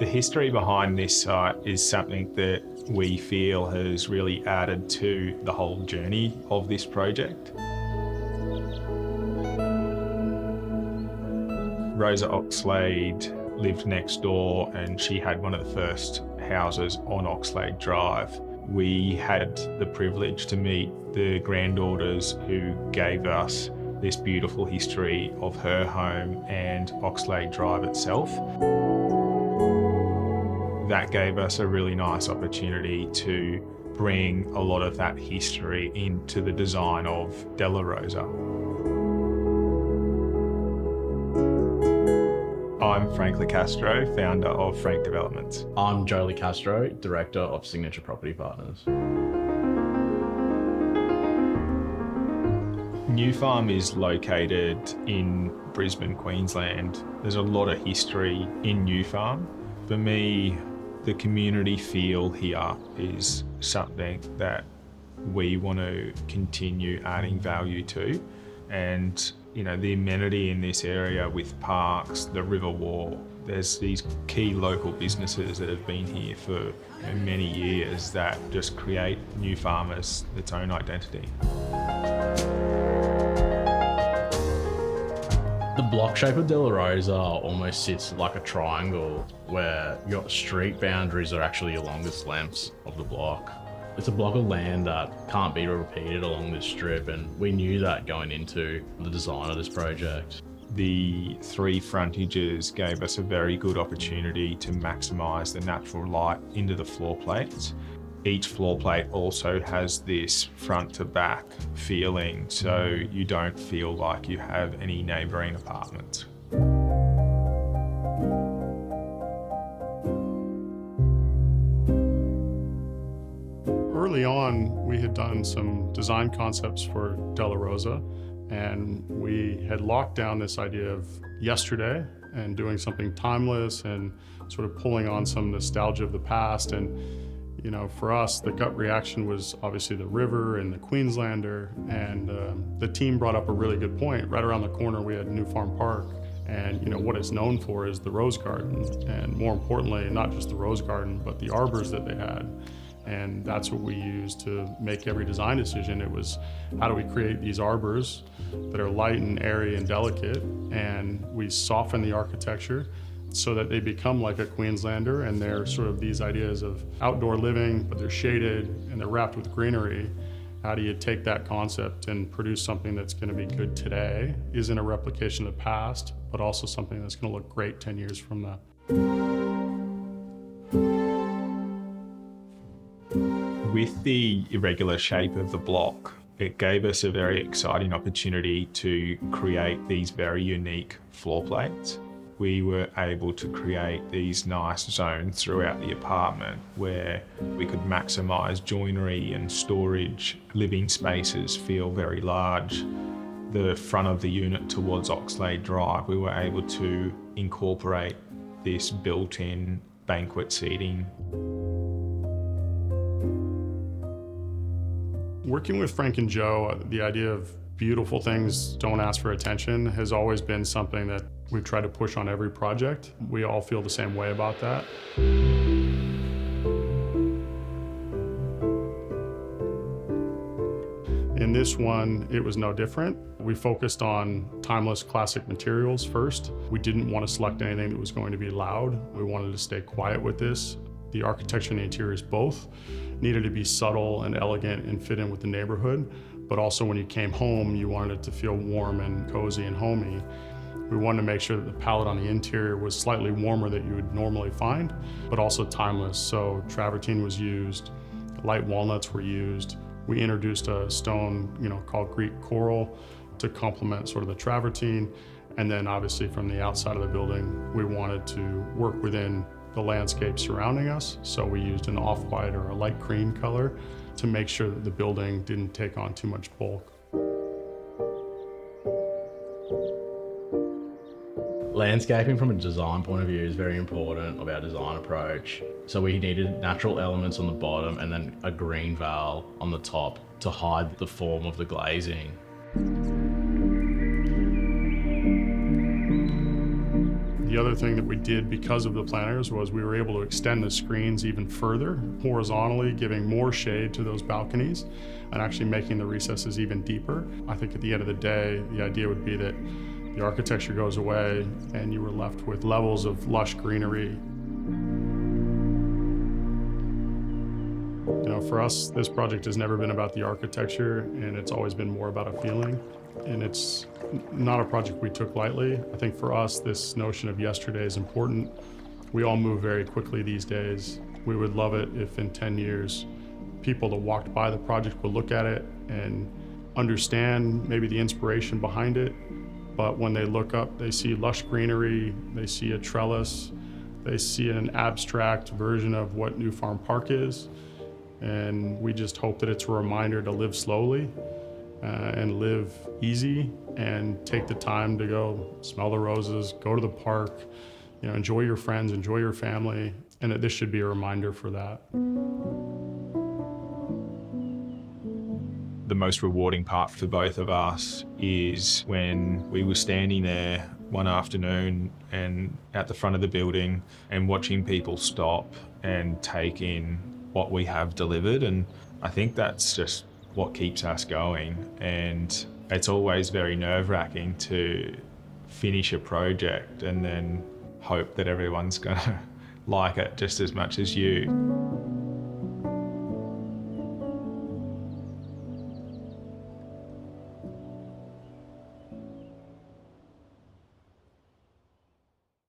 history behind this site is something that we feel has really added to the whole journey of this project. Rosa Oxlade lived next door and she had one of the first houses on Oxlade Drive. We had the privilege to meet the granddaughters who gave us this beautiful history of her home and Oxlade Drive itself. That gave us a really nice opportunity to bring a lot of that history into the design of Della Rosa. I'm Frank Licastro, founder of Frank Developments. I'm Joe Licastro, director of Signature Property Partners. New Farm is located in Brisbane, Queensland. There's a lot of history in New Farm. For me, the community feel here is something that we want to continue adding value to. And the amenity in this area with parks, the river wall, there's these key local businesses that have been here for many years that just create New Farm as its own identity. The block shape of Della Rosa almost sits like a triangle where your street boundaries are actually along the lengths of the block. It's a block of land that can't be repeated along this strip, and we knew that going into the design of this project. The three frontages gave us a very good opportunity to maximise the natural light into the floor plates. Each floor plate also has this front to back feeling, so you don't feel like you have any neighbouring apartments. Early on, we had done some design concepts for Della Rosa, and we had locked down this idea of yesterday and doing something timeless and sort of pulling on some nostalgia of the past. And for us, the gut reaction was obviously the river and the Queenslander, and the team brought up a really good point. Right around the corner, we had New Farm Park, and what it's known for is the rose garden, and more importantly, not just the rose garden, but the arbors that they had. And that's what we used to make every design decision. It was, how do we create these arbors that are light and airy and delicate, and we soften the architecture so that they become like a Queenslander, and they're sort of these ideas of outdoor living, but they're shaded and they're wrapped with greenery. How do you take that concept and produce something that's going to be good today, isn't a replication of the past, but also something that's going to look great 10 years from now? With the irregular shape of the block, it gave us a very exciting opportunity to create these very unique floor plates. We were able to create these nice zones throughout the apartment where we could maximise joinery and storage. Living spaces feel very large. The front of the unit towards Oxlade Drive, we were able to incorporate this built-in banquet seating. Working with Frank and Joe, the idea of beautiful things don't ask for attention has always been something that we've tried to push on every project. We all feel the same way about that. In this one, it was no different. We focused on timeless classic materials first. We didn't want to select anything that was going to be loud. We wanted to stay quiet with this. The architecture and the interiors both needed to be subtle and elegant and fit in with the neighborhood, but also when you came home, you wanted it to feel warm and cozy and homey. We wanted to make sure that the palette on the interior was slightly warmer than you would normally find, but also timeless. So travertine was used, light walnuts were used. We introduced a stone, called Greek coral to complement sort of the travertine. And then obviously from the outside of the building, we wanted to work within the landscape surrounding us. So we used an off-white or a light cream color to make sure that the building didn't take on too much bulk. Landscaping from a design point of view is very important of our design approach. So we needed natural elements on the bottom and then a green veil on the top to hide the form of the glazing. The The other thing that we did because of the planters was we were able to extend the screens even further, horizontally, giving more shade to those balconies and actually making the recesses even deeper. I think at the end of the day, the idea would be that the architecture goes away and you were left with levels of lush greenery. You know, for us, this project has never been about the architecture, and it's always been more about a feeling. And it's not a project we took lightly. I think for us, this notion of yesterday is important. We all move very quickly these days. We would love it if in 10 years, people that walked by the project would look at it and understand maybe the inspiration behind it. But when they look up, they see lush greenery, they see a trellis, they see an abstract version of what New Farm Park is. And we just hope that it's a reminder to live slowly and live easy and take the time to go smell the roses, go to the park, you know, enjoy your friends, enjoy your family, and that this should be a reminder for that. The most rewarding part for both of us is when we were standing there one afternoon and at the front of the building and watching people stop and take in what we have delivered. And I think that's just what keeps us going. And it's always very nerve-wracking to finish a project and then hope that everyone's gonna like it just as much as you.